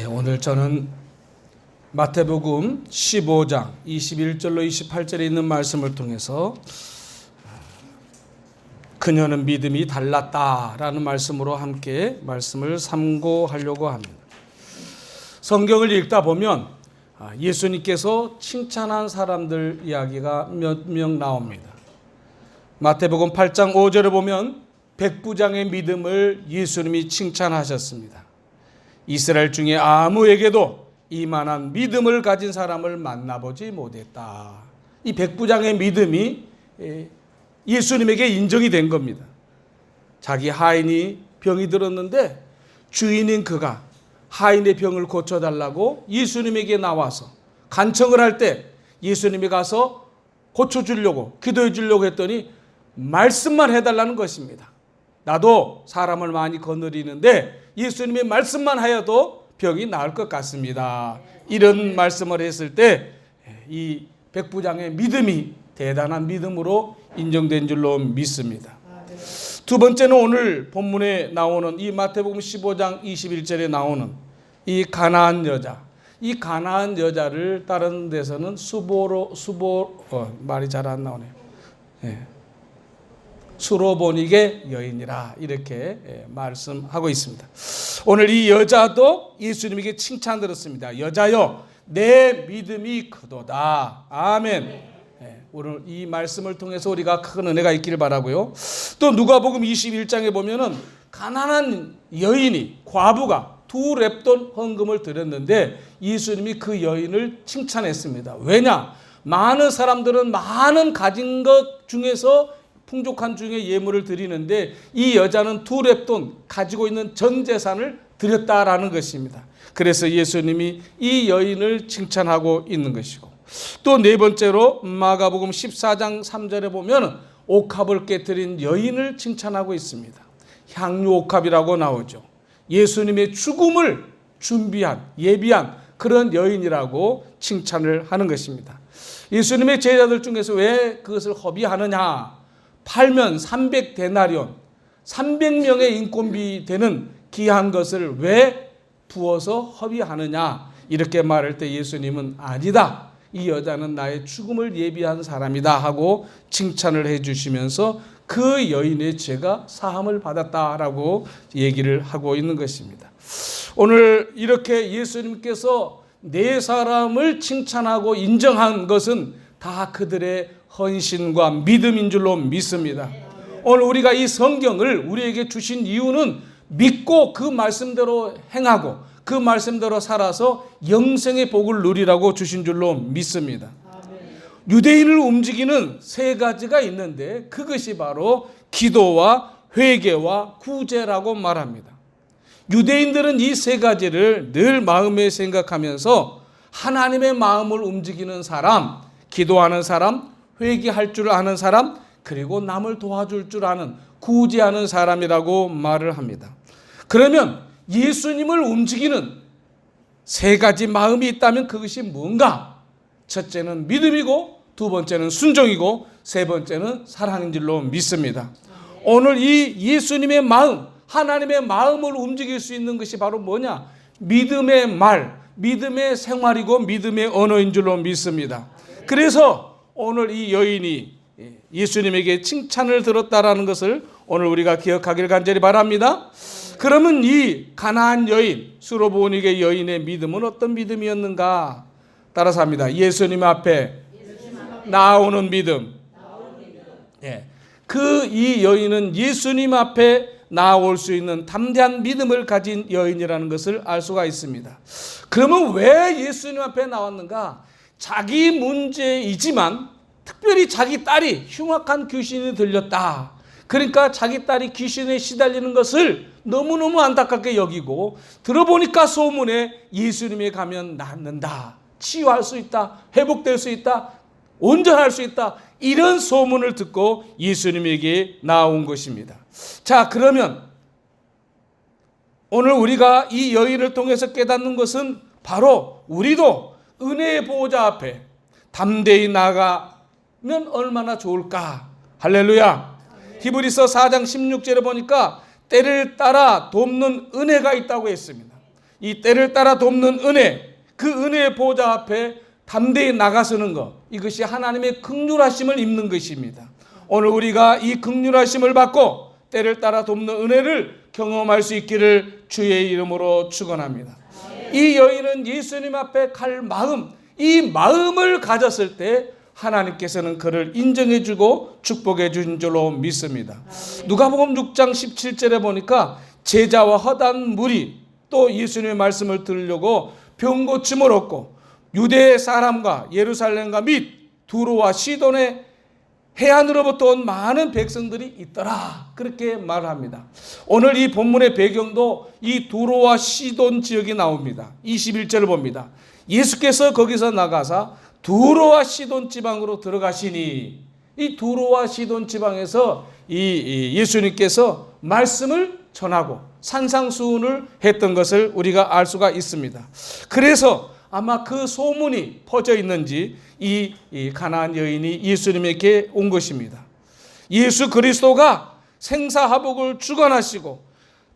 오늘 저는 마태복음 15장 21절로 28절에 있는 말씀을 통해서 그녀는 믿음이 달랐다라는 말씀으로 함께 말씀을 삼고하려고 합니다. 성경을 읽다 보면 예수님께서 칭찬한 사람들 이야기가 몇 명 나옵니다. 마태복음 8장 5절에 보면 백부장의 믿음을 예수님이 칭찬하셨습니다. 이스라엘 중에 아무에게도 이만한 믿음을 가진 사람을 만나보지 못했다. 이 백부장의 믿음이 예수님에게 인정이 된 겁니다. 자기 하인이 병이 들었는데 주인인 그가 하인의 병을 고쳐달라고 예수님에게 나와서 간청을 할 때 예수님이 가서 고쳐주려고 기도해 주려고 했더니 말씀만 해달라는 것입니다. 나도 사람을 많이 거느리는데 예수님의 말씀만 하여도 병이 나을 것 같습니다. 이런 말씀을 했을 때 이 백부장의 믿음이 대단한 믿음으로 인정된 줄로 믿습니다. 두 번째는 오늘 본문에 나오는 이 마태복음 15장 21절에 나오는 이 가나안 여자. 이 가나안 여자를 다른 데서는 말이 잘 안 나오네요. 수로보닉의 여인이라 이렇게 말씀하고 있습니다. 오늘 이 여자도 예수님에게 칭찬 들었습니다. 여자여 내 믿음이 크도다. 아멘. 오늘 이 말씀을 통해서 우리가 큰 은혜가 있기를 바라고요. 또 누가복음 21장에 보면은 가난한 여인이 과부가 2렙돈 헌금을 드렸는데 예수님이 그 여인을 칭찬했습니다. 왜냐? 많은 사람들은 많은 가진 것 중에서 풍족한 중에 예물을 드리는데 이 여자는 2렙돈 가지고 있는 전 재산을 드렸다라는 것입니다. 그래서 예수님이 이 여인을 칭찬하고 있는 것이고, 또 네 번째로 마가복음 14장 3절에 보면 옥합을 깨뜨린 여인을 칭찬하고 있습니다. 향유 옥합이라고 나오죠. 예수님의 죽음을 예비한 그런 여인이라고 칭찬을 하는 것입니다. 예수님의 제자들 중에서 왜 그것을 허비하느냐? 팔면 300데나리온, 300명의 인건비 되는 귀한 것을 왜 부어서 허비하느냐? 이렇게 말할 때 예수님은 아니다. 이 여자는 나의 죽음을 예비한 사람이다 하고 칭찬을 해주시면서 그 여인의 죄가 사함을 받았다라고 얘기를 하고 있는 것입니다. 오늘 이렇게 예수님께서 네 사람을 칭찬하고 인정한 것은 다 그들의 헌신과 믿음인 줄로 믿습니다. 오늘 우리가 이 성경을 우리에게 주신 이유는 믿고 그 말씀대로 행하고 그 말씀대로 살아서 영생의 복을 누리라고 주신 줄로 믿습니다. 유대인을 움직이는 세 가지가 있는데 그것이 바로 기도와 회개와 구제라고 말합니다. 유대인들은 이 세 가지를 늘 마음에 생각하면서 하나님의 마음을 움직이는 사람, 기도하는 사람, 회개할 줄 아는 사람, 그리고 남을 도와줄 줄 아는 구제하는 사람이라고 말을 합니다. 그러면 예수님을 움직이는 세 가지 마음이 있다면 그것이 뭔가? 첫째는 믿음이고, 두 번째는 순종이고, 세 번째는 사랑인 줄로 믿습니다. 오늘 이 예수님의 마음, 하나님의 마음을 움직일 수 있는 것이 바로 뭐냐? 믿음의 말, 믿음의 생활이고 믿음의 언어인 줄로 믿습니다. 그래서 오늘 이 여인이 예수님에게 칭찬을 들었다라는 것을 오늘 우리가 기억하기를 간절히 바랍니다. 그러면 이 가나안 여인, 수로보닉의 여인의 믿음은 어떤 믿음이었는가? 따라서 합니다. 예수님 앞에 나오는 믿음. 이 여인은 예수님 앞에 나올 수 있는 담대한 믿음을 가진 여인이라는 것을 알 수가 있습니다. 그러면 왜 예수님 앞에 나왔는가? 자기 문제이지만 특별히 자기 딸이 흉악한 귀신이 들렸다. 그러니까 자기 딸이 귀신에 시달리는 것을 너무너무 안타깝게 여기고, 들어보니까 소문에 예수님에 가면 낫는다, 치유할 수 있다, 회복될 수 있다, 온전할 수 있다, 이런 소문을 듣고 예수님에게 나온 것입니다. 자, 그러면 오늘 우리가 이 여인을 통해서 깨닫는 것은 바로 우리도 은혜의 보호자 앞에 담대히 나가면 얼마나 좋을까? 할렐루야. 히브리서 4장 16절에 보니까 때를 따라 돕는 은혜가 있다고 했습니다. 이 때를 따라 돕는 은혜, 그 은혜의 보좌 앞에 담대히 나가서는 것, 이것이 하나님의 긍휼하심을 입는 것입니다. 오늘 우리가 이 긍휼하심을 받고 때를 따라 돕는 은혜를 경험할 수 있기를 주의 이름으로 축원합니다. 이 여인은 예수님 앞에 갈 마음, 이 마음을 가졌을 때 하나님께서는 그를 인정해 주고 축복해 주신 줄로 믿습니다. 누가복음 6장 17절에 보니까 제자와 허다한 무리 또 예수님의 말씀을 들으려고 병고침을 얻고 유대 사람과 예루살렘과 및 두로와 시돈의 해안으로부터 온 많은 백성들이 있더라, 그렇게 말합니다. 오늘 이 본문의 배경도 이 두로와 시돈 지역이 나옵니다. 21절을 봅니다. 예수께서 거기서 나가사 두로와 시돈 지방으로 들어가시니, 이 두로와 시돈 지방에서 이 예수님께서 말씀을 전하고 산상수훈을 했던 것을 우리가 알 수가 있습니다. 그래서 아마 그 소문이 퍼져 있는지 이 가나안 여인이 예수님에게 온 것입니다. 예수 그리스도가 생사화복을 주관하시고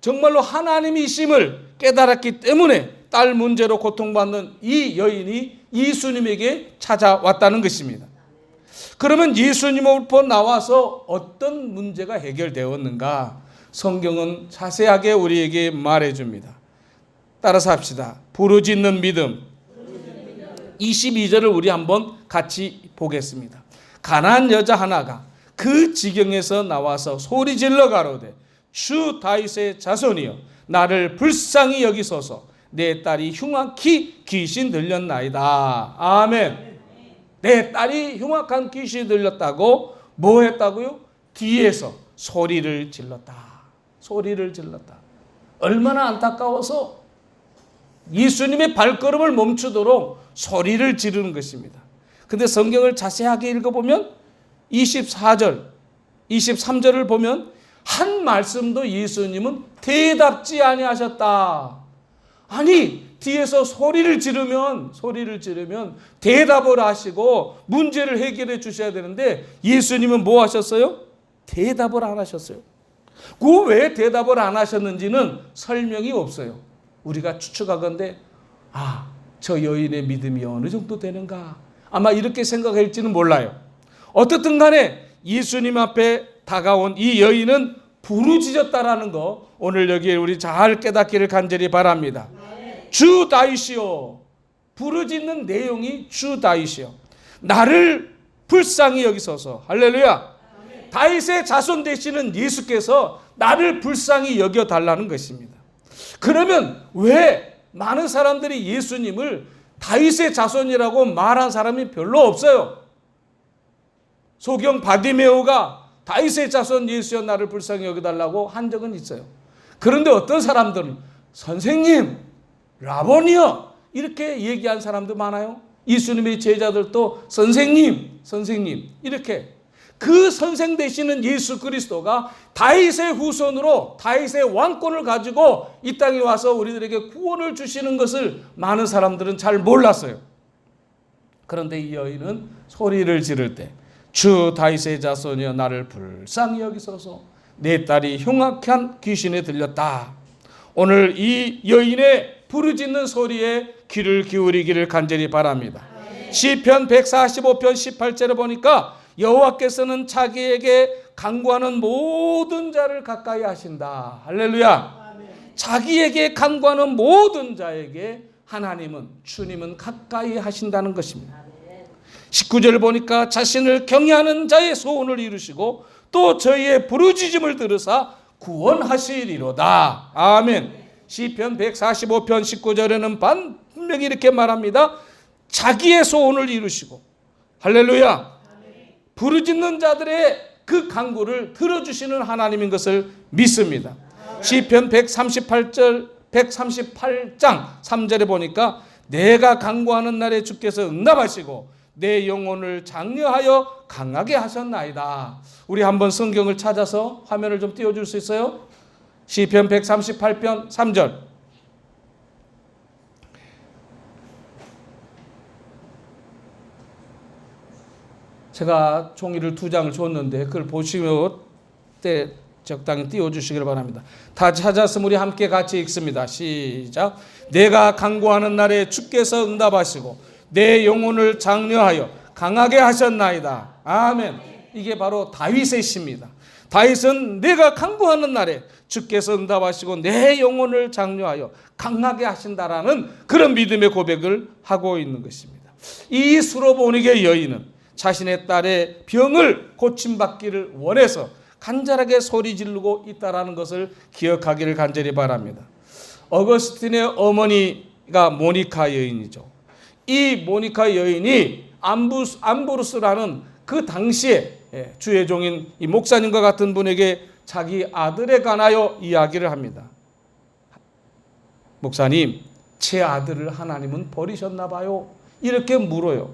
정말로 하나님이심을 깨달았기 때문에 딸 문제로 고통받는 이 여인이 예수님에게 찾아왔다는 것입니다. 그러면 예수님으로부터 나와서 어떤 문제가 해결되었는가? 성경은 자세하게 우리에게 말해줍니다. 따라서 합시다. 부르짖는 믿음. 22절을 우리 한번 같이 보겠습니다. 가난한 여자 하나가 그 지경에서 나와서 소리질러 가로되 주 다윗의 자손이여 나를 불쌍히 여기소서 내 딸이 흉악히 귀신 들렸나이다. 아멘. 내 딸이 흉악한 귀신이 들렸다고 뭐 했다고요? 뒤에서 소리를 질렀다. 소리를 질렀다. 얼마나 안타까워서 예수님의 발걸음을 멈추도록 소리를 지르는 것입니다. 근데 성경을 자세하게 읽어보면 24절, 23절을 보면 한 말씀도 예수님은 대답지 아니하셨다. 아니, 뒤에서 소리를 지르면 대답을 하시고 문제를 해결해 주셔야 되는데 예수님은 뭐 하셨어요? 대답을 안 하셨어요. 그 왜 대답을 안 하셨는지는 설명이 없어요. 우리가 추측하건대 저 여인의 믿음이 어느 정도 되는가? 아마 이렇게 생각할지는 몰라요. 어떻든 간에 예수님 앞에 다가온 이 여인은 부르짖었다라는 거 오늘 여기에 우리 잘 깨닫기를 간절히 바랍니다. 주 다윗이요. 부르짖는 내용이 주 다윗이요. 나를 불쌍히 여기소서. 할렐루야. 다윗의 자손 되시는 예수께서 나를 불쌍히 여겨달라는 것입니다. 그러면 왜 많은 사람들이 예수님을 다윗의 자손이라고 말한 사람이 별로 없어요? 소경 바디메오가 다윗의 자손 예수여 나를 불쌍히 여겨달라고 한 적은 있어요. 그런데 어떤 사람들은 선생님, 라보니여 이렇게 얘기한 사람도 많아요. 예수님의 제자들도 선생님 이렇게. 그 선생 되시는 예수 그리스도가 다윗의 후손으로 다윗의 왕권을 가지고 이 땅에 와서 우리들에게 구원을 주시는 것을 많은 사람들은 잘 몰랐어요. 그런데 이 여인은 소리를 지를 때 주 다윗의 자손이여 나를 불쌍히 여기소서 내 딸이 흉악한 귀신에 들렸다. 오늘 이 여인의 부르짖는 소리에 귀를 기울이기를 간절히 바랍니다. 시편 145편 18절에 보니까 여호와께서는 자기에게 간구하는 모든 자를 가까이 하신다. 할렐루야. 자기에게 간구하는 모든 자에게 하나님은, 주님은 가까이 하신다는 것입니다. 19절을 보니까 자신을 경외하는 자의 소원을 이루시고 또 저희의 부르짖음을 들으사 구원하시리로다. 아멘. 시편 145편 19절에는 분명히 이렇게 말합니다. 자기의 소원을 이루시고, 할렐루야, 부르짖는 자들의 그 간구를 들어주시는 하나님인 것을 믿습니다. 시편 138장 3절에 보니까 내가 간구하는 날에 주께서 응답하시고 내 영혼을 장려하여 강하게 하셨나이다. 우리 한번 성경을 찾아서 화면을 좀 띄워줄 수 있어요? 시편 138편 3절. 제가 종이를 2장을 줬는데 그걸 보시면 때 적당히 띄워주시길 바랍니다. 다 찾았으면 우리 함께 같이 읽습니다. 시작. 내가 간구하는 날에 주께서 응답하시고 내 영혼을 장려하여 강하게 하셨나이다. 아멘. 이게 바로 다윗의 시입니다. 다윗은 내가 간구하는 날에 주께서 응답하시고 내 영혼을 장려하여 강하게 하신다라는 그런 믿음의 고백을 하고 있는 것입니다. 이 수로보니게 여인은 자신의 딸의 병을 고침받기를 원해서 간절하게 소리 지르고 있다라는 것을 기억하기를 간절히 바랍니다. 어거스틴의 어머니가 모니카 여인이죠. 이 모니카 여인이 암브루스라는 그 당시에 주의 종인 이 목사님과 같은 분에게 자기 아들에 관하여 이야기를 합니다. 목사님, 제 아들을 하나님은 버리셨나 봐요. 이렇게 물어요.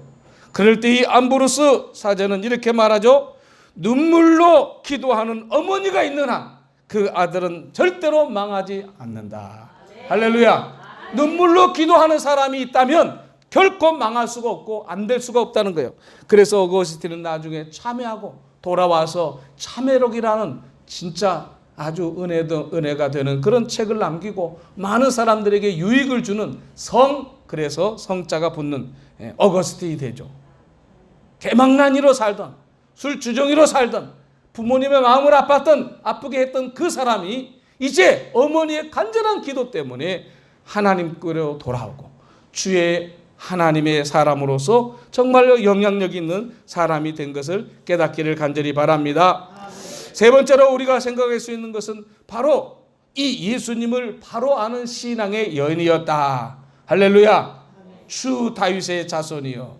그럴 때 이 암브루스 사제는 이렇게 말하죠. 눈물로 기도하는 어머니가 있는 한 그 아들은 절대로 망하지 않는다. 할렐루야. 눈물로 기도하는 사람이 있다면 결코 망할 수가 없고 안 될 수가 없다는 거예요. 그래서 어거스틴은 나중에 참회하고 돌아와서 참회록이라는 진짜 아주 은혜가 되는 그런 책을 남기고 많은 사람들에게 유익을 주는 그래서 성자가 붙는 어거스틴이 되죠. 개망난이로 살던, 술주정이로 살던, 부모님의 마음을 아프게 했던 그 사람이 이제 어머니의 간절한 기도 때문에 하나님께로 돌아오고 주의 하나님의 사람으로서 정말로 영향력 있는 사람이 된 것을 깨닫기를 간절히 바랍니다. 세 번째로 우리가 생각할 수 있는 것은 바로 이 예수님을 바로 아는 신앙의 여인이었다. 할렐루야. 주 다윗의 자손이요.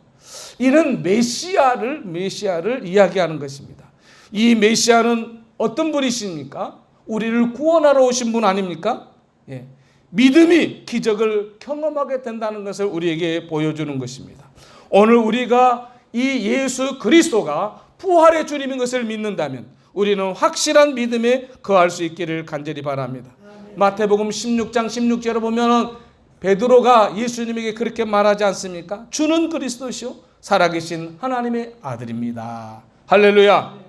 이는 메시아를 이야기하는 것입니다. 이 메시아는 어떤 분이십니까? 우리를 구원하러 오신 분 아닙니까? 믿음이 기적을 경험하게 된다는 것을 우리에게 보여주는 것입니다. 오늘 우리가 이 예수 그리스도가 부활의 주님인 것을 믿는다면 우리는 확실한 믿음에 거할 수 있기를 간절히 바랍니다. 마태복음 16장 16절을 보면 베드로가 예수님에게 그렇게 말하지 않습니까? 주는 그리스도시요 살아계신 하나님의 아들입니다. 할렐루야.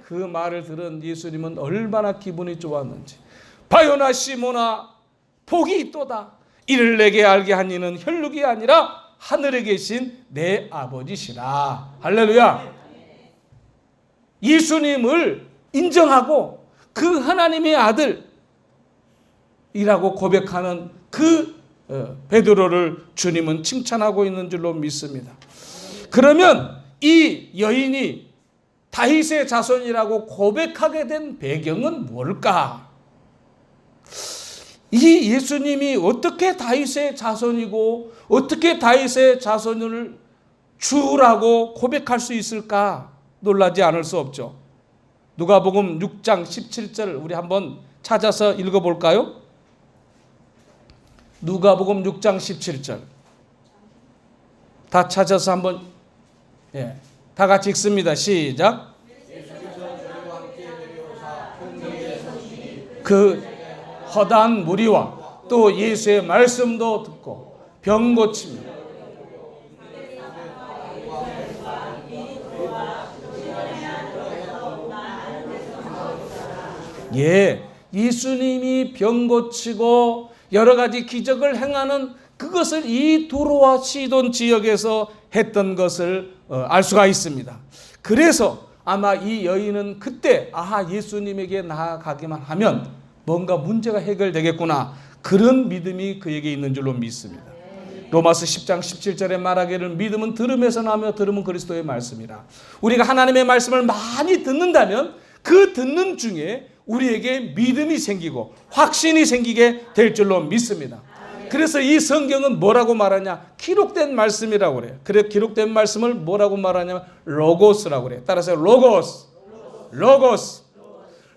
그 말을 들은 예수님은 얼마나 기분이 좋았는지. 바요나 시모나 복이 있도다. 이를 내게 알게 한 이는 혈육이 아니라 하늘에 계신 내 아버지시라. 할렐루야. 예수님을 인정하고 그 하나님의 아들이라고 고백하는 그 베드로를 주님은 칭찬하고 있는 줄로 믿습니다. 그러면 이 여인이 다윗의 자손이라고 고백하게 된 배경은 뭘까? 이 예수님이 어떻게 다윗의 자손이고 어떻게 다윗의 자손을 주라고 고백할 수 있을까? 놀라지 않을 수 없죠. 누가복음 6장 17절 우리 한번 찾아서 읽어볼까요? 누가복음 6장 17절 다 찾아서 한번 다 같이 읽습니다. 시작. 그 허다한 무리와 또 예수의 말씀도 듣고 병 고치며 예수님이 병 고치고 여러 가지 기적을 행하는 그것을 이 두로와 시돈 지역에서 했던 것을 알 수가 있습니다. 그래서 아마 이 여인은 그때 예수님에게 나아가기만 하면 뭔가 문제가 해결되겠구나 그런 믿음이 그에게 있는 줄로 믿습니다. 로마서 10장 17절에 말하기를 믿음은 들음에서 나며 들음은 그리스도의 말씀이라. 우리가 하나님의 말씀을 많이 듣는다면 그 듣는 중에 우리에게 믿음이 생기고 확신이 생기게 될 줄로 믿습니다. 그래서 이 성경은 뭐라고 말하냐? 기록된 말씀이라고 그래요. 그래 기록된 말씀을 뭐라고 말하냐면 로고스라고 그래요. 따라서 로고스.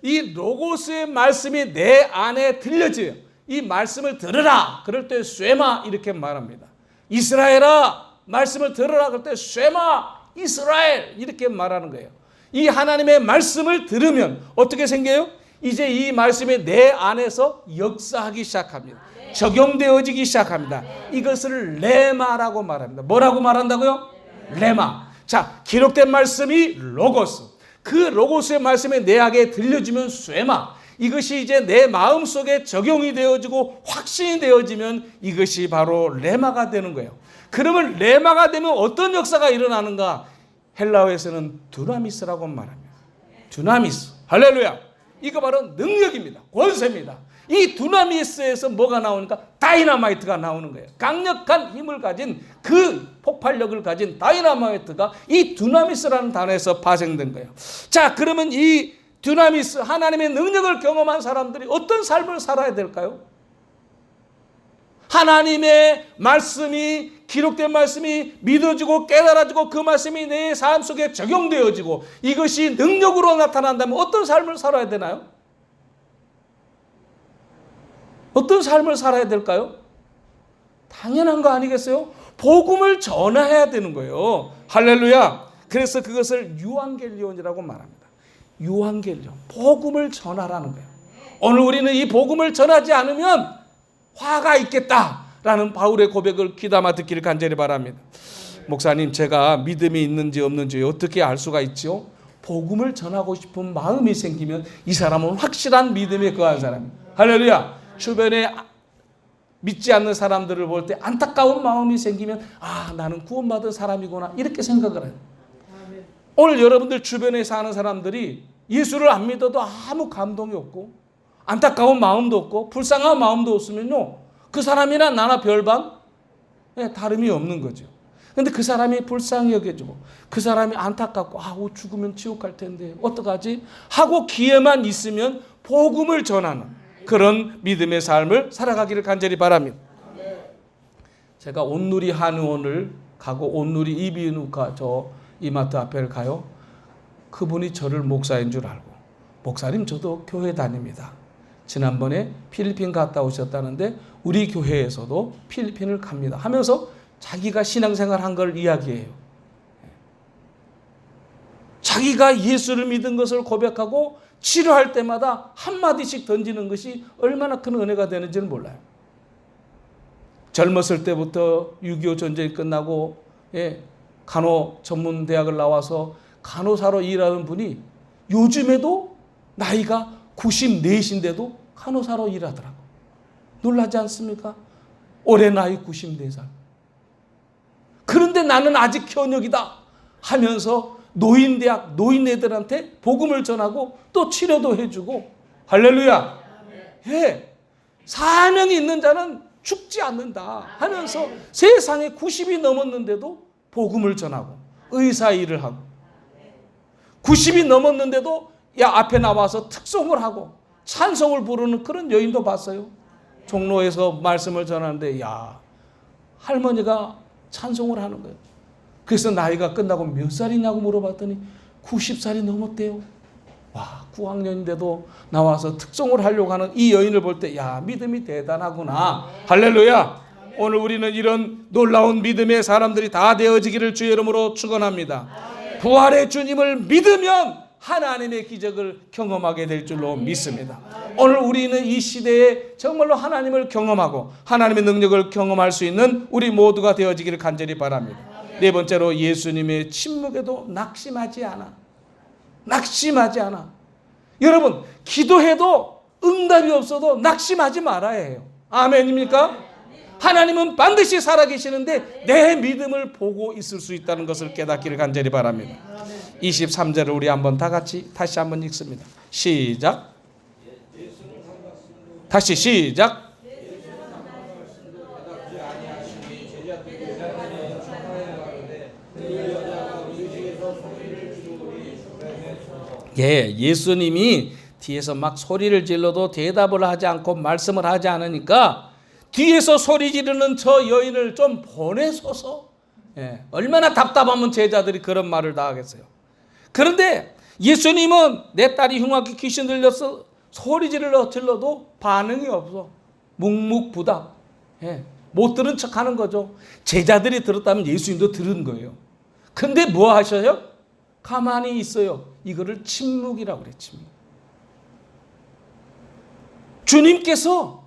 이 로고스의 말씀이 내 안에 들려져요. 이 말씀을 들으라. 그럴 때 쇠마 이렇게 말합니다. 이스라엘아 말씀을 들으라. 그럴 때 쇠마 이스라엘 이렇게 말하는 거예요. 이 하나님의 말씀을 들으면 어떻게 생겨요? 이제 이 말씀이 내 안에서 역사하기 시작합니다. 적용되어지기 시작합니다. 이것을 레마라고 말합니다. 뭐라고 말한다고요? 레마. 자, 기록된 말씀이 로고스. 그 로고스의 말씀이 내 악에 들려지면 쇠마. 이것이 이제 내 마음속에 적용이 되어지고 확신이 되어지면 이것이 바로 레마가 되는 거예요. 그러면 레마가 되면 어떤 역사가 일어나는가? 헬라어에서는 두나미스라고 말합니다. 두나미스. 할렐루야. 이거 바로 능력입니다. 권세입니다. 이 두나미스에서 뭐가 나오니까 다이너마이트가 나오는 거예요. 강력한 힘을 가진 그 폭발력을 가진 다이너마이트가 이 두나미스라는 단어에서 파생된 거예요. 자, 그러면 이 두나미스, 하나님의 능력을 경험한 사람들이 어떤 삶을 살아야 될까요? 하나님의 말씀이, 기록된 말씀이 믿어지고 깨달아지고 그 말씀이 내 삶 속에 적용되어지고 이것이 능력으로 나타난다면 어떤 삶을 살아야 되나요? 어떤 삶을 살아야 될까요? 당연한 거 아니겠어요? 복음을 전해야 되는 거예요. 할렐루야. 그래서 그것을 유앙겔리온이라고 말합니다. 유앙겔리온, 복음을 전하라는 거예요. 오늘 우리는 이 복음을 전하지 않으면 화가 있겠다라는 바울의 고백을 귀담아 듣기를 간절히 바랍니다. 목사님, 제가 믿음이 있는지 없는지 어떻게 알 수가 있죠? 복음을 전하고 싶은 마음이 생기면 이 사람은 확실한 믿음에 거한 사람입니다. 할렐루야. 주변에 믿지 않는 사람들을 볼 때 안타까운 마음이 생기면 나는 구원받은 사람이구나 이렇게 생각을 해요. 오늘 여러분들 주변에 사는 사람들이 예수를 안 믿어도 아무 감동이 없고 안타까운 마음도 없고 불쌍한 마음도 없으면요, 그 사람이나 나나 별반 다름이 없는 거죠. 그런데 그 사람이 불쌍히 여겨지고 그 사람이 안타깝고 죽으면 지옥 갈 텐데 어떡하지? 하고 기회만 있으면 복음을 전하는 그런 믿음의 삶을 살아가기를 간절히 바랍니다. 제가 온누리 한의원을 가고 온누리 이비인후과 저 이마트 앞에를 가요. 그분이 저를 목사인 줄 알고, 목사님 저도 교회 다닙니다. 지난번에 필리핀 갔다 오셨다는데 우리 교회에서도 필리핀을 갑니다 하면서 자기가 신앙생활 한 걸 이야기해요. 자기가 예수를 믿은 것을 고백하고 치료할 때마다 한마디씩 던지는 것이 얼마나 큰 은혜가 되는지는 몰라요. 젊었을 때부터 6.25 전쟁이 끝나고 간호 전문 대학을 나와서 간호사로 일하는 분이 요즘에도 나이가 94인데도 간호사로 일하더라고. 놀라지 않습니까? 올해 나이 94살. 그런데 나는 아직 현역이다 하면서 노인대학 노인애들한테 복음을 전하고 또 치료도 해주고, 할렐루야. 사명이 있는 자는 죽지 않는다 하면서 세상에 90이 넘었는데도 복음을 전하고 의사 일을 하고, 90이 넘었는데도 앞에 나와서 특송을 하고 찬송을 부르는 그런 여인도 봤어요. 종로에서 말씀을 전하는데 할머니가 찬송을 하는 거예요. 그래서 나이가 끝나고 몇 살이냐고 물어봤더니 90살이 넘었대요. 9학년인데도 나와서 특송을 하려고 하는 이 여인을 볼 때 믿음이 대단하구나. 할렐루야. 오늘 우리는 이런 놀라운 믿음의 사람들이 다 되어지기를 주의 이름으로 축원합니다. 부활의 주님을 믿으면 하나님의 기적을 경험하게 될 줄로 믿습니다. 오늘 우리는 이 시대에 정말로 하나님을 경험하고 하나님의 능력을 경험할 수 있는 우리 모두가 되어지기를 간절히 바랍니다. 네 번째로, 예수님의 침묵에도 낙심하지 않아. 낙심하지 않아. 여러분, 기도해도 응답이 없어도 낙심하지 말아야 해요. 아멘입니까? 하나님은 반드시 살아계시는데 내 믿음을 보고 있을 수 있다는 것을 깨닫기를 간절히 바랍니다. 23절을 우리 한번 다 같이 다시 한번 읽습니다. 시작. 다시 시작. 예수님이 뒤에서 막 소리를 질러도 대답을 하지 않고 말씀을 하지 않으니까 뒤에서 소리 지르는 저 여인을 좀 보내소서. 얼마나 답답하면 제자들이 그런 말을 다 하겠어요. 그런데 예수님은 내 딸이 흉악히 귀신 들려서 소리 질러도 반응이 없어. 묵묵부답. 못 들은 척하는 거죠. 제자들이 들었다면 예수님도 들은 거예요. 근데 뭐 하셔요? 가만히 있어요. 이거를 침묵이라고 그래. 침묵. 주님께서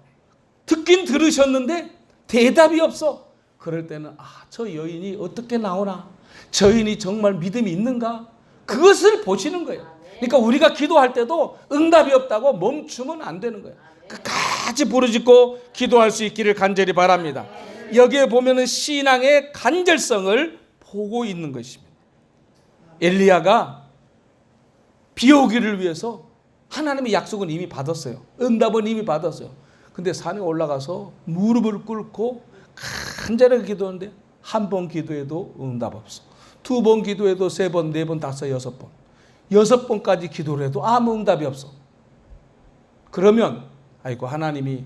듣긴 들으셨는데 대답이 없어. 그럴 때는 저 여인이 어떻게 나오나? 저 여인이 정말 믿음이 있는가? 그것을 보시는 거예요. 그러니까 우리가 기도할 때도 응답이 없다고 멈추면 안 되는 거예요. 끝까지 부르짖고 기도할 수 있기를 간절히 바랍니다. 여기에 보면은 신앙의 간절성을 보고 있는 것입니다. 엘리야가 비 오기를 위해서 하나님의 약속은 이미 받았어요. 응답은 이미 받았어요. 근데 산에 올라가서 무릎을 꿇고 간절하게 기도하는데 한 번 기도해도 응답 없어. 두 번 기도해도 세 번, 네 번, 다섯, 여섯 번. 6번까지 기도를 해도 아무 응답이 없어. 그러면 아이고 하나님이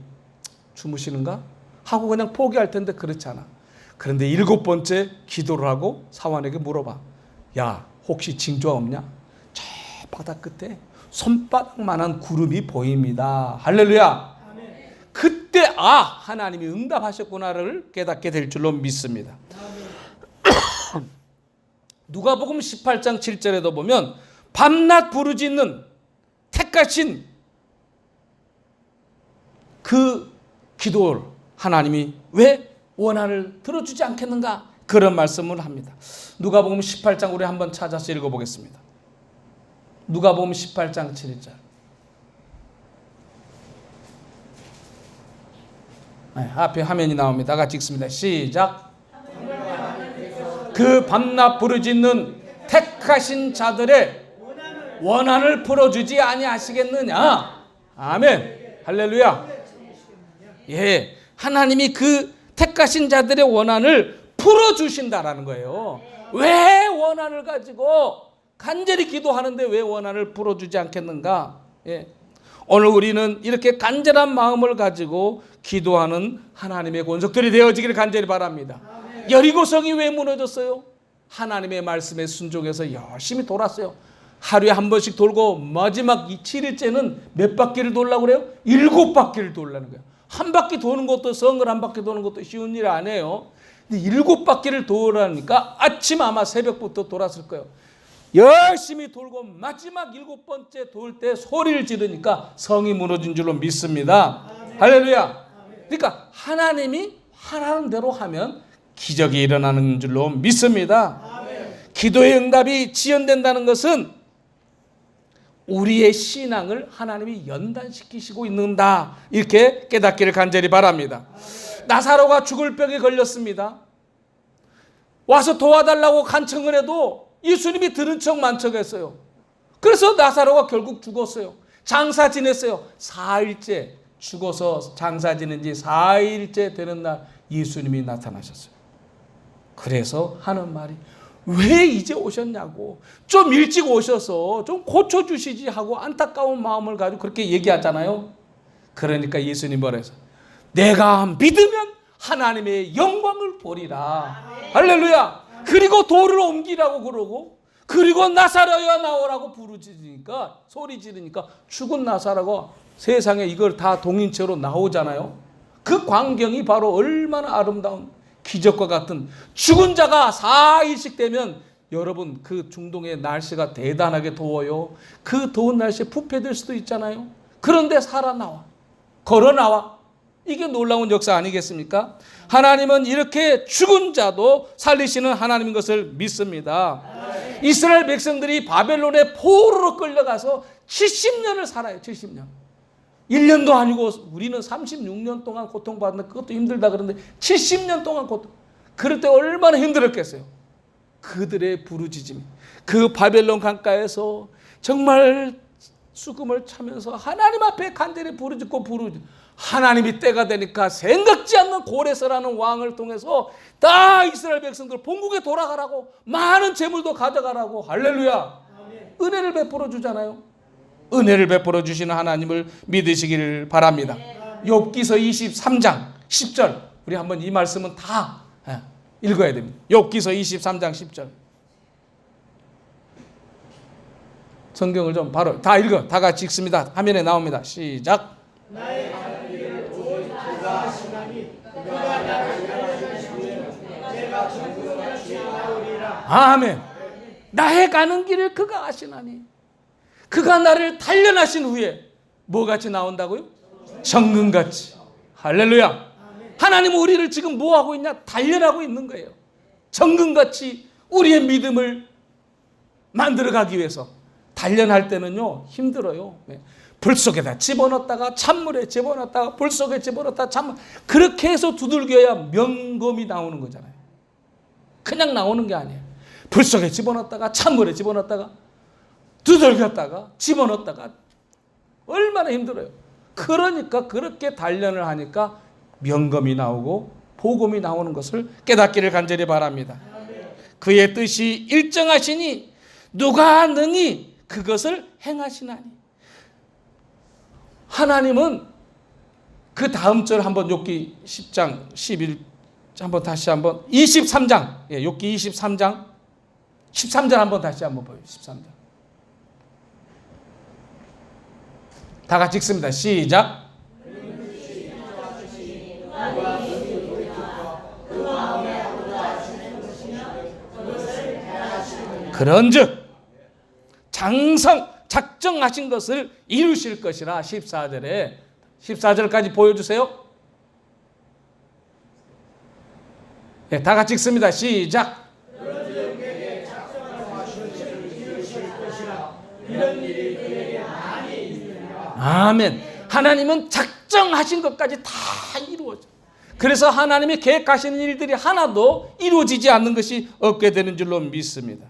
주무시는가? 하고 그냥 포기할 텐데 그렇지 않아. 그런데 7번째 기도를 하고 사환에게 물어봐. 야, 혹시 징조가 없냐? 저 바다 끝에 손바닥만한 구름이 보입니다. 할렐루야. 그때 하나님이 응답하셨구나를 깨닫게 될 줄로 믿습니다. 누가복음 18장 7절에도 보면 밤낮 부르짖는 택하신 그 기도를 하나님이 왜 원한을 들어주지 않겠는가? 그런 말씀을 합니다. 누가복음 18장 우리 한번 찾아서 읽어보겠습니다. 누가복음 18장 7절. 앞에 화면이 나옵니다. 같이 읽습니다. 시작. 그 밤낮 부르짖는 택하신 자들의 원한을 풀어주지 아니하시겠느냐? 아멘. 할렐루야. 예, 하나님이 그 택하신 자들의 원한을 풀어주신다라는 거예요. 왜 원한을 가지고 간절히 기도하는데 왜 원한을 풀어주지 않겠는가? 예. 오늘 우리는 이렇게 간절한 마음을 가지고 기도하는 하나님의 권속들이 되어지기를 간절히 바랍니다. 여리고성이 왜 무너졌어요? 하나님의 말씀에 순종해서 열심히 돌았어요. 하루에 한 번씩 돌고 마지막 7일째는 몇 바퀴를 돌라고 그래요? 7바퀴를 돌라는 거예요. 한 바퀴 도는 것도 성을 한 바퀴 도는 것도 쉬운 일 아니에요. 근데 7바퀴를 돌으니까 아침 아마 새벽부터 돌았을 거예요. 열심히 돌고 마지막 7번째 돌 때 소리를 지르니까 성이 무너진 줄로 믿습니다. 할렐루야. 그러니까 하나님이 하라는 대로 하면 기적이 일어나는 줄로 믿습니다. 기도의 응답이 지연된다는 것은 우리의 신앙을 하나님이 연단시키시고 있는다. 이렇게 깨닫기를 간절히 바랍니다. 나사로가 죽을 병에 걸렸습니다. 와서 도와달라고 간청을 해도 예수님이 들은 척 만척했어요. 그래서 나사로가 결국 죽었어요. 장사 지냈어요. 4일째 죽어서 장사 지낸 지 4일째 되는 날 예수님이 나타나셨어요. 그래서 하는 말이 왜 이제 오셨냐고, 좀 일찍 오셔서 좀 고쳐주시지 하고 안타까운 마음을 가지고 그렇게 얘기하잖아요. 그러니까 예수님 뭐래서 내가 믿으면 하나님의 영광을 보리라. 할렐루야. 그리고 돌을 옮기라고 그러고, 그리고 나사로야 나오라고 부르짖으니까, 소리 지르니까 죽은 나사로가 세상에 이걸 다 동인체로 나오잖아요. 그 광경이 바로 얼마나 아름다운 기적과 같은, 죽은 자가 4일씩 되면 여러분 그 중동의 날씨가 대단하게 더워요. 그 더운 날씨에 부패될 수도 있잖아요. 그런데 살아나와, 걸어나와. 이게 놀라운 역사 아니겠습니까? 하나님은 이렇게 죽은 자도 살리시는 하나님인 것을 믿습니다. 이스라엘 백성들이 바벨론의 포로로 끌려가서 70년을 살아요. 70년. 1년도 아니고 우리는 36년 동안 고통받는데 그것도 힘들다 그러는데 70년 동안 고통. 그럴 때 얼마나 힘들었겠어요. 그들의 부르짖음이 그 바벨론 강가에서 정말 수금을 차면서 하나님 앞에 간절히 부르짖고 하나님이 때가 되니까 생각지 않는 고레스라는 왕을 통해서 다 이스라엘 백성들 본국에 돌아가라고, 많은 재물도 가져가라고. 할렐루야. 은혜를 베풀어 주잖아요. 은혜를 베풀어 주시는 하나님을 믿으시기를 바랍니다. 욥기서 23장 10절 우리 한번 이 말씀은 다 읽어야 됩니다. 욥기서 23장 10절 성경을 좀 바로 다 읽어. 다 같이 읽습니다. 화면에 나옵니다. 시작. 나의 가는 길을 오직 그가 하시나니 그가 나를 인도하시는 내가 정금같이 나오리라. 아멘. 나의 가는 길을 그가 하시나니 그가 나를 단련하신 후에 뭐같이 나온다고요? 정금같이. 할렐루야. 하나님은 우리를 지금 뭐하고 있냐? 단련하고 있는 거예요. 정금같이 우리의 믿음을 만들어가기 위해서 단련할 때는요 힘들어요. 불 속에다 집어넣었다가 찬물에 집어넣었다가 불 속에 집어넣었다가 찬물, 그렇게 해서 두들겨야 명검이 나오는 거잖아요. 그냥 나오는 게 아니에요. 불 속에 집어넣었다가 찬물에 집어넣었다가 두들겼다가 집어넣었다가 얼마나 힘들어요. 그러니까 그렇게 단련을 하니까 명검이 나오고 복음이 나오는 것을 깨닫기를 간절히 바랍니다. 그의 뜻이 일정하시니 누가 능히 그것을 행하시나니. 하나님은 그 다음 절 한번 욥기 10장 11 한번 다시 한번 23장 욥기 23장 13절 한번 다시 한번 보여요. 13절 다 같이 읽습니다. 시작. 그런즉 장성 작정하신 것을 이루실 것이라. 14절에 14절까지 보여주세요. 네, 다 같이 읽습니다. 시작. 아멘. 하나님은 작정하신 것까지 다 이루어져. 그래서 하나님이 계획하시는 일들이 하나도 이루어지지 않는 것이 없게 되는 줄로 믿습니다.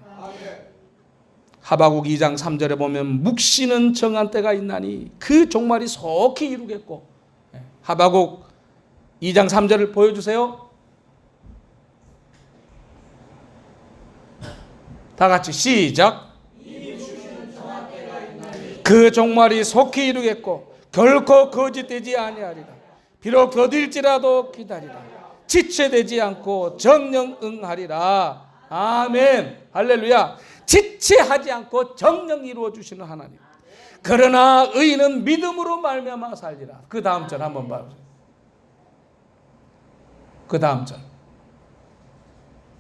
하박국 2장 3절에 보면 묵시는 정한 때가 있나니 그 종말이 속히 이루겠고. 하박국 2장 3절을 보여주세요. 다 같이 시작. 그 종말이 속히 이루겠고 결코 거짓되지 아니하리라. 비록 더딜지라도 기다리라. 지체되지 않고 정령 응하리라. 아멘. 할렐루야. 지체하지 않고 정령 이루어 주시는 하나님. 그러나 의인은 믿음으로 말미암아 살리라. 그 다음 절 한번 봐보세요. 그 다음 절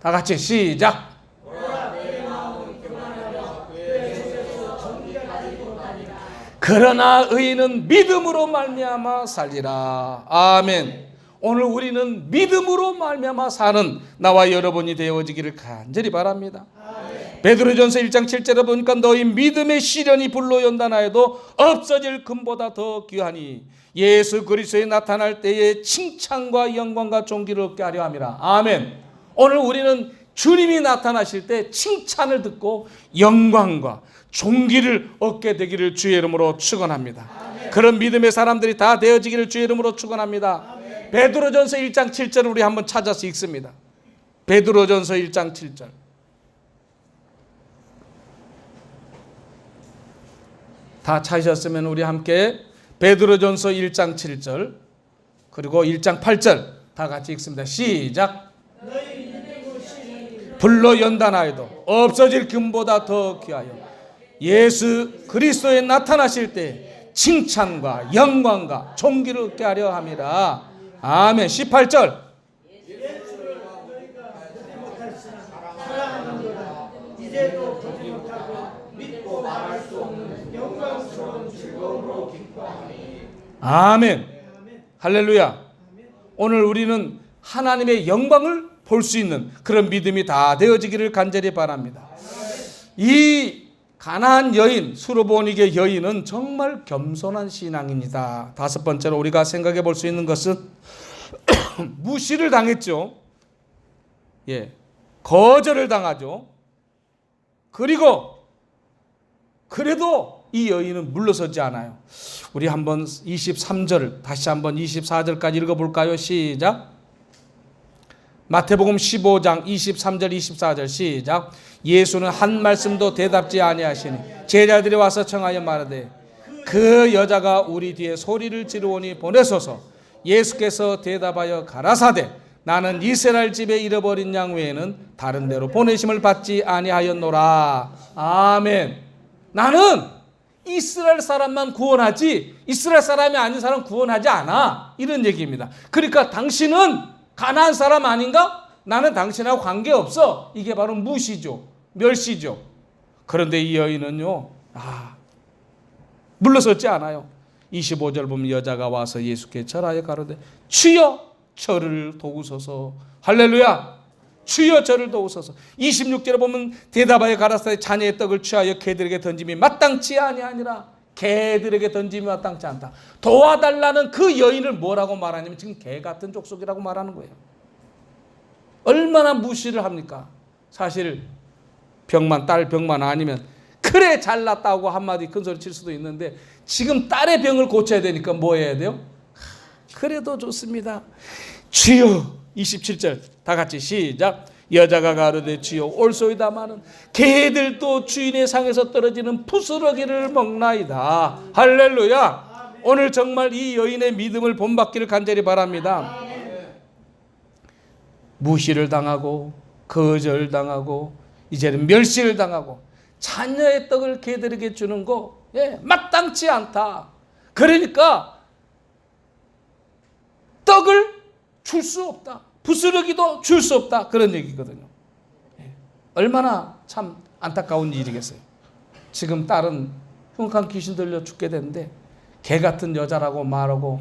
다 같이 시작. 그러나 의인은 믿음으로 말미암아 살리라. 아멘. 오늘 우리는 믿음으로 말미암아 사는 나와 여러분이 되어지기를 간절히 바랍니다. 베드로전서 1장 7절에 보니까 너희 믿음의 시련이 불로 연단하여도 없어질 금보다 더 귀하니 예수 그리스도에 나타날 때에 칭찬과 영광과 존귀를 얻게 하려 함이라. 아멘. 오늘 우리는 주님이 나타나실 때 칭찬을 듣고 영광과 존귀를 얻게 되기를 주의 이름으로 축원합니다. 그런 믿음의 사람들이 다 되어지기를 주의 이름으로 축원합니다. 베드로전서 1장 7절을 우리 한번 찾아서 읽습니다. 베드로전서 1장 7절. 다 찾으셨으면 우리 함께 베드로전서 1장 7절 그리고 1장 8절 다 같이 읽습니다. 시작. 불로 연단하여도 없어질 금보다 더 귀하여 예수 그리스도에 나타나실 때 칭찬과 영광과 존귀를 얻게 하려 함이라. 아멘. 18절. 아멘. 할렐루야. 오늘 우리는 하나님의 영광을 볼 수 있는 그런 믿음이 다 되어지기를 간절히 바랍니다. 이 가나안 여인, 수르보니게 여인은 정말 겸손한 신앙입니다. 다섯 번째로 우리가 생각해 볼 수 있는 것은 무시를 당했죠. 예, 거절을 당하죠. 그리고 그래도 이 여인은 물러서지 않아요. 우리 한번 23절 다시 한번 24절까지 읽어볼까요? 시작. 마태복음 15장 23절 24절 시작. 예수는 한 말씀도 대답지 아니하시니 제자들이 와서 청하여 말하되 그 여자가 우리 뒤에 소리를 지르오니 보내소서. 예수께서 대답하여 가라사대 나는 이스라엘 집에 잃어버린 양 외에는 다른 데로 보내심을 받지 아니하였노라. 아멘. 나는 이스라엘 사람만 구원하지 이스라엘 사람이 아닌 사람 구원하지 않아. 이런 얘기입니다. 그러니까 당신은 가나안 사람 아닌가? 나는 당신하고 관계없어. 이게 바로 무시죠. 멸시죠. 그런데 이 여인은요, 물러섰지 않아요. 25절 보면 여자가 와서 예수께 절하여 가로되 주여 저를 도우소서. 할렐루야. 주여 저를 도우소서. 26절에 보면 대답하여 가라사대 자녀의 떡을 취하여 개들에게 던짐이 마땅치 아니하니라. 개들에게 던짐이 마땅치 않다. 도와달라는 그 여인을 뭐라고 말하냐면 지금 개 같은 족속이라고 말하는 거예요. 얼마나 무시를 합니까? 사실 딸 병만 아니면 그래 잘났다고 한마디 큰소리 칠 수도 있는데 지금 딸의 병을 고쳐야 되니까 뭐 해야 돼요? 그래도 좋습니다. 주여. 27절 다 같이 시작. 여자가 가로되 주여 올소이다마는 개들도 주인의 상에서 떨어지는 부스러기를 먹나이다. 할렐루야. 오늘 정말 이 여인의 믿음을 본받기를 간절히 바랍니다. 무시를 당하고 거절당하고 이제는 멸시를 당하고 자녀의 떡을 개들에게 주는 거 마땅치 않다. 그러니까 떡을 줄 수 없다. 부스러기도 줄 수 없다. 그런 얘기거든요. 얼마나 참 안타까운 일이겠어요. 지금 딸은 흉악한 귀신 들려 죽게 되는데 개 같은 여자라고 말하고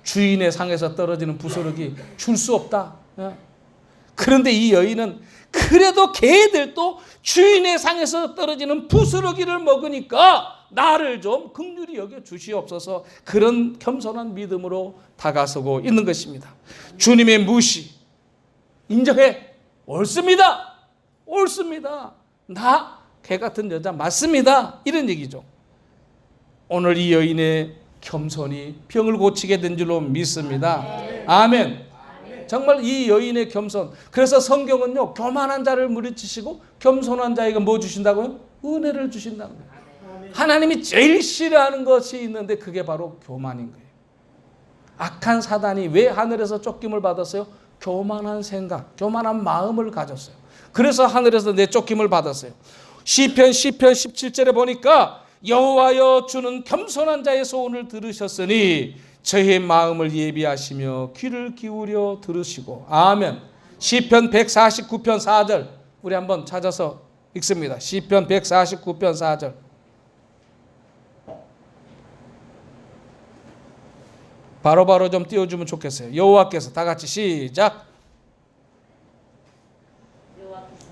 주인의 상에서 떨어지는 부스러기 줄 수 없다. 그런데 이 여인은 그래도 개들도 주인의 상에서 떨어지는 부스러기를 먹으니까 나를 좀 긍휼히 여겨 주시옵소서. 그런 겸손한 믿음으로 다가서고 있는 것입니다. 주님의 무시 인정해. 옳습니다. 옳습니다. 나 개 같은 여자 맞습니다. 이런 얘기죠. 오늘 이 여인의 겸손이 병을 고치게 된 줄로 믿습니다. 아멘. 정말 이 여인의 겸손. 그래서 성경은요, 교만한 자를 물리치시고 겸손한 자에게 뭐 주신다고요? 은혜를 주신다고요. 하나님이 제일 싫어하는 것이 있는데 그게 바로 교만인 거예요. 악한 사단이 왜 하늘에서 쫓김을 받았어요? 교만한 생각, 교만한 마음을 가졌어요. 그래서 하늘에서 내쫓김을 받았어요. 시편 17절에 보니까 여호와여 주는 겸손한 자의 소원을 들으셨으니 저의 마음을 예비하시며 귀를 기울여 들으시고. 아멘. 시편 149편 4절 우리 한번 찾아서 읽습니다. 시편 149편 4절. 바로바로 좀 띄워주면 좋겠어요. 여호와께서 다 같이 시작.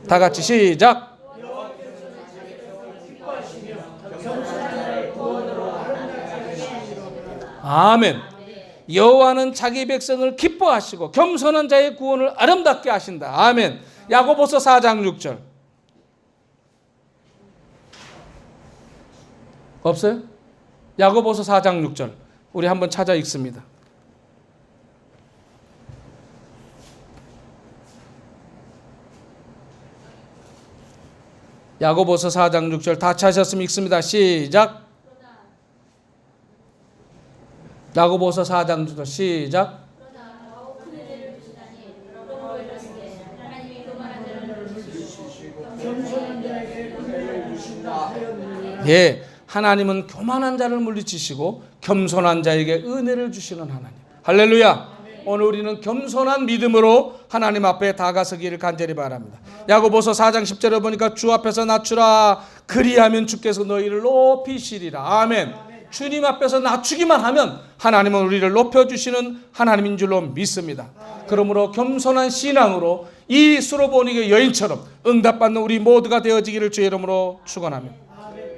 다 같이 시작. 아멘. 여호와는 자기 백성을 기뻐하시고 겸손한 자의 구원을 아름답게 하신다. 아멘. 야고보서 4장 6절. 없어요? 야고보서 4장 6절. 우리 한번 찾아 읽습니다. 야고보서 4장 6절 다 찾으셨으면 읽습니다. 시작. 야고보서 4장 6절 시작. 예, 하나님은 교만한 자를 물리치시고 겸손한 자에게 은혜를 주시는 하나님. 할렐루야. 오늘 우리는 겸손한 믿음으로 하나님 앞에 다가서기를 간절히 바랍니다. 야고보서 4장 10절에 보니까 주 앞에서 낮추라. 그리하면 주께서 너희를 높이시리라. 아멘. 주님 앞에서 낮추기만 하면 하나님은 우리를 높여주시는 하나님인 줄로 믿습니다. 그러므로 겸손한 신앙으로 이 수로보니게 여인처럼 응답받는 우리 모두가 되어지기를 주의 이름으로 축원하며,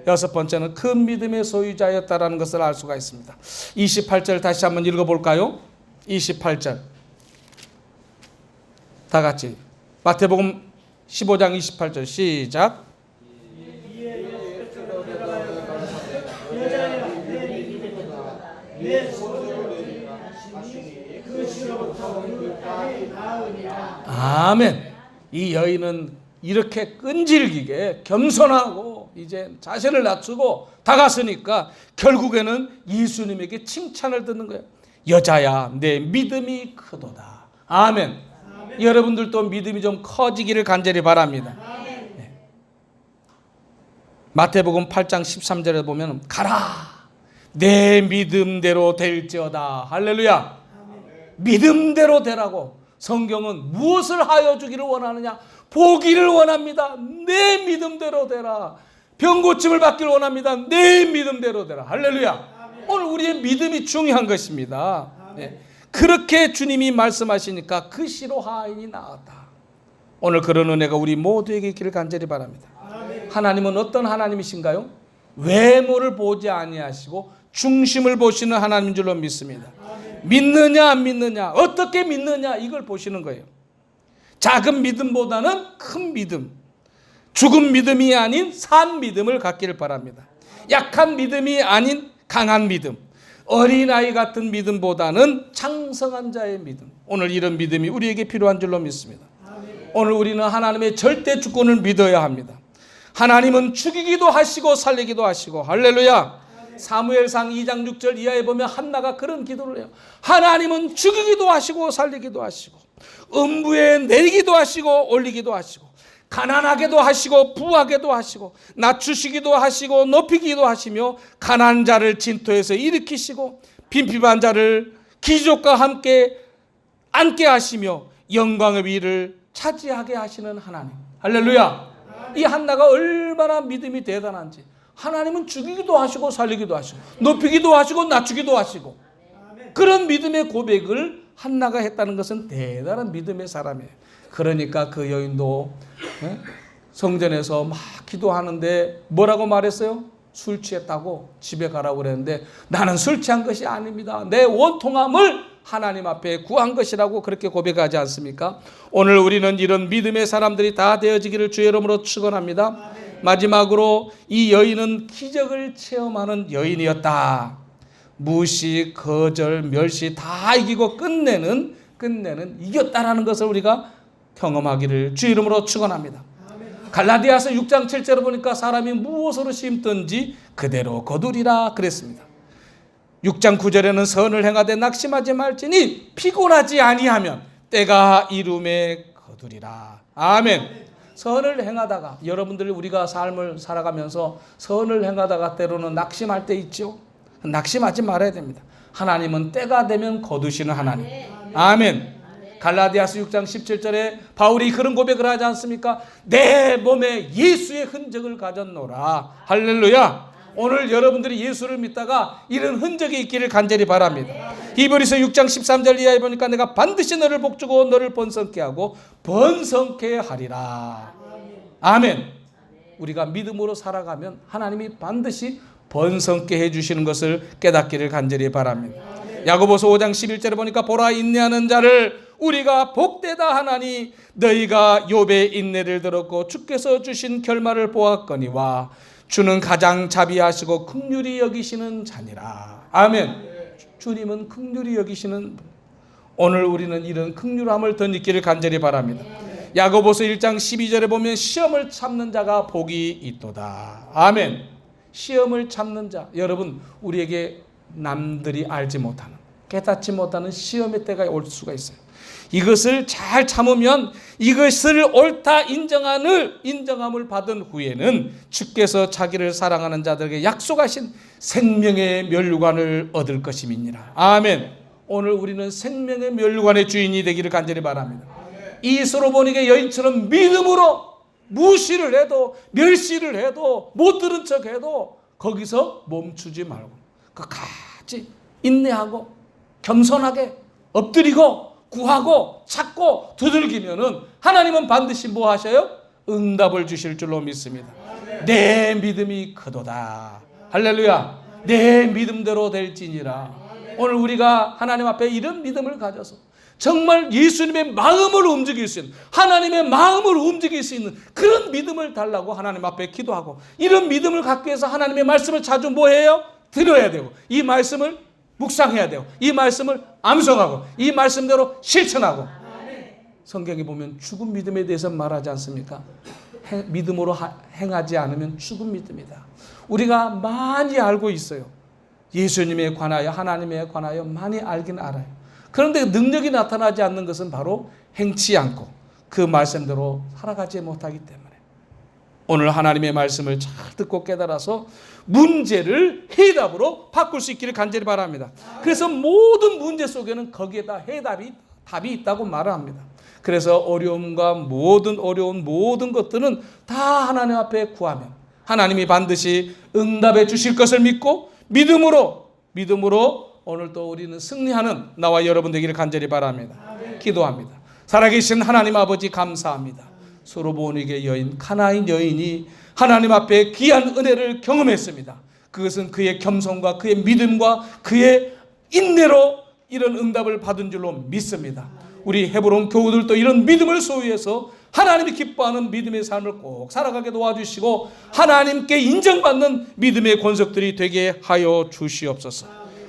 여섯 번째는 큰 믿음의 소유자였다라는 것을 알 수가 있습니다. 28절 다시 한번 읽어볼까요? 28절 다 같이 마태복음 15장 28절 시작. 아멘. 이 여인은 이렇게 끈질기게 겸손하고 이제 자신을 낮추고 다가서니까 결국에는 예수님에게 칭찬을 듣는 거예요. 여자야, 내 믿음이 크도다. 아멘. 아멘. 여러분들도 믿음이 좀 커지기를 간절히 바랍니다. 네. 마태복음 8장 13절에 보면 가라, 내 믿음대로 될지어다. 할렐루야. 아멘. 믿음대로 되라고. 성경은 무엇을 하여 주기를 원하느냐? 보기를 원합니다. 내 믿음대로 되라. 병 고침을 받기를 원합니다. 내 믿음대로 되라. 할렐루야. 아멘. 오늘 우리의 믿음이 중요한 것입니다. 네. 그렇게 주님이 말씀하시니까 그 시로 하인이 나왔다. 오늘 그런 은혜가 우리 모두에게 있기를 간절히 바랍니다. 하나님은 어떤 하나님이신가요? 외모를 보지 아니하시고 중심을 보시는 하나님인 줄로 믿습니다. 믿느냐 안 믿느냐, 어떻게 믿느냐, 이걸 보시는 거예요. 작은 믿음보다는 큰 믿음, 죽은 믿음이 아닌 산 믿음을 갖기를 바랍니다. 약한 믿음이 아닌 강한 믿음, 어린아이 같은 믿음보다는 장성한 자의 믿음, 오늘 이런 믿음이 우리에게 필요한 줄로 믿습니다. 오늘 우리는 하나님의 절대 주권을 믿어야 합니다. 하나님은 죽이기도 하시고 살리기도 하시고, 할렐루야. 사무엘상 2장 6절 이하에 보면 한나가 그런 기도를 해요. 하나님은 죽이기도 하시고 살리기도 하시고, 음부에 내리기도 하시고 올리기도 하시고, 가난하게도 하시고 부하게도 하시고, 낮추시기도 하시고 높이기도 하시며, 가난한 자를 진토에서 일으키시고 빈핍한 자를 기족과 함께 앉게 하시며 영광의 위를 차지하게 하시는 하나님. 할렐루야. 이 한나가 얼마나 믿음이 대단한지. 하나님은 죽이기도 하시고 살리기도 하시고 높이기도 하시고 낮추기도 하시고, 그런 믿음의 고백을 한나가 했다는 것은 대단한 믿음의 사람이에요. 그러니까 그 여인도 성전에서 막 기도하는데 뭐라고 말했어요? 술 취했다고 집에 가라고 그랬는데, 나는 술 취한 것이 아닙니다, 내 원통함을 하나님 앞에 구한 것이라고 그렇게 고백하지 않습니까? 오늘 우리는 이런 믿음의 사람들이 다 되어지기를 주의 이름으로 축원합니다. 마지막으로 이 여인은 기적을 체험하는 여인이었다. 무시, 거절, 멸시 다 이기고 끝내는 이겼다라는 것을 우리가 경험하기를 주의 이름으로 축원합니다. 갈라디아서 6장 7절을 보니까 사람이 무엇으로 심든지 그대로 거두리라 그랬습니다. 6장 9절에는 선을 행하되 낙심하지 말지니 피곤하지 아니하면 때가 이름에 거두리라. 아멘. 선을 행하다가, 여러분들 우리가 삶을 살아가면서 선을 행하다가 때로는 낙심할 때 있죠. 낙심하지 말아야 됩니다. 하나님은 때가 되면 거두시는 하나님. 아멘. 갈라디아서 6장 17절에 바울이 그런 고백을 하지 않습니까? 내 몸에 예수의 흔적을 가졌노라. 할렐루야. 오늘 여러분들이 예수를 믿다가 이런 흔적이 있기를 간절히 바랍니다. 히브리서 6장 13절 이하에 보니까 내가 반드시 너를 복주고 너를 번성케 하고 번성케 하리라. 아멘. 우리가 믿음으로 살아가면 하나님이 반드시 번성케 해주시는 것을 깨닫기를 간절히 바랍니다. 야고보서 5장 11절에 보니까 보라, 인내하는 자를 우리가 복되다 하나니 너희가 욥의 인내를 들었고 주께서 주신 결말을 보았거니와 주는 가장 자비하시고 긍휼히 여기시는 자니라. 아멘. 주님은 긍휼히 여기시는 분. 오늘 우리는 이런 긍휼함을 더 느끼를 간절히 바랍니다. 야고보서 1장 12절에 보면 시험을 참는 자가 복이 있도다. 아멘. 시험을 참는 자, 여러분 우리에게 남들이 알지 못하는, 깨닫지 못하는 시험의 때가 올 수가 있어요. 이것을 잘 참으면, 이것을 옳다 인정함을 받은 후에는 주께서 자기를 사랑하는 자들에게 약속하신 생명의 면류관을 얻을 것임이니라. 아멘. 오늘 우리는 생명의 면류관의 주인이 되기를 간절히 바랍니다. 이 소로보니게 여인처럼 믿음으로 무시를 해도 멸시를 해도 못 들은 척해도 거기서 멈추지 말고 끝까지 인내하고 겸손하게 엎드리고 구하고 찾고 두들기면은 하나님은 반드시 뭐 하셔요? 응답을 주실 줄로 믿습니다. 내 믿음이 크도다. 할렐루야. 내 믿음대로 될지니라. 오늘 우리가 하나님 앞에 이런 믿음을 가져서 정말 예수님의 마음을 움직일 수 있는, 하나님의 마음을 움직일 수 있는 그런 믿음을 달라고 하나님 앞에 기도하고, 이런 믿음을 갖기 위해서 하나님의 말씀을 자주 뭐 해요? 들어야 되고, 이 말씀을 묵상해야 되고, 이 말씀을 암송하고, 이 말씀대로 실천하고. 성경에 보면 죽은 믿음에 대해서 말하지 않습니까? 믿음으로 행하지 않으면 죽은 믿음이다. 우리가 많이 알고 있어요. 예수님에 관하여, 하나님에 관하여 많이 알긴 알아요. 그런데 능력이 나타나지 않는 것은 바로 행치 않고 그 말씀대로 살아가지 못하기 때문에, 오늘 하나님의 말씀을 잘 듣고 깨달아서 문제를 해답으로 바꿀 수 있기를 간절히 바랍니다. 그래서 모든 문제 속에는 거기에다 답이 있다고 말을 합니다. 그래서 어려움과 어려운 모든 것들은 다 하나님 앞에 구하면 하나님이 반드시 응답해 주실 것을 믿고 믿음으로 오늘 또 우리는 승리하는 나와 여러분 되기를 간절히 바랍니다. 기도합니다. 살아계신 하나님 아버지 감사합니다. 소로보니게 여인 카나인 여인이 하나님 앞에 귀한 은혜를 경험했습니다. 그것은 그의 겸손과 그의 믿음과 그의 인내로 이런 응답을 받은 줄로 믿습니다. 우리 헤브론 교우들도 이런 믿음을 소유해서 하나님이 기뻐하는 믿음의 삶을 꼭 살아가게 도와주시고 하나님께 인정받는 믿음의 권속들이 되게 하여 주시옵소서.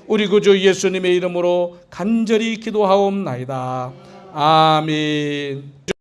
우리 구주 예수님의 이름으로 간절히 기도하옵나이다. 아멘.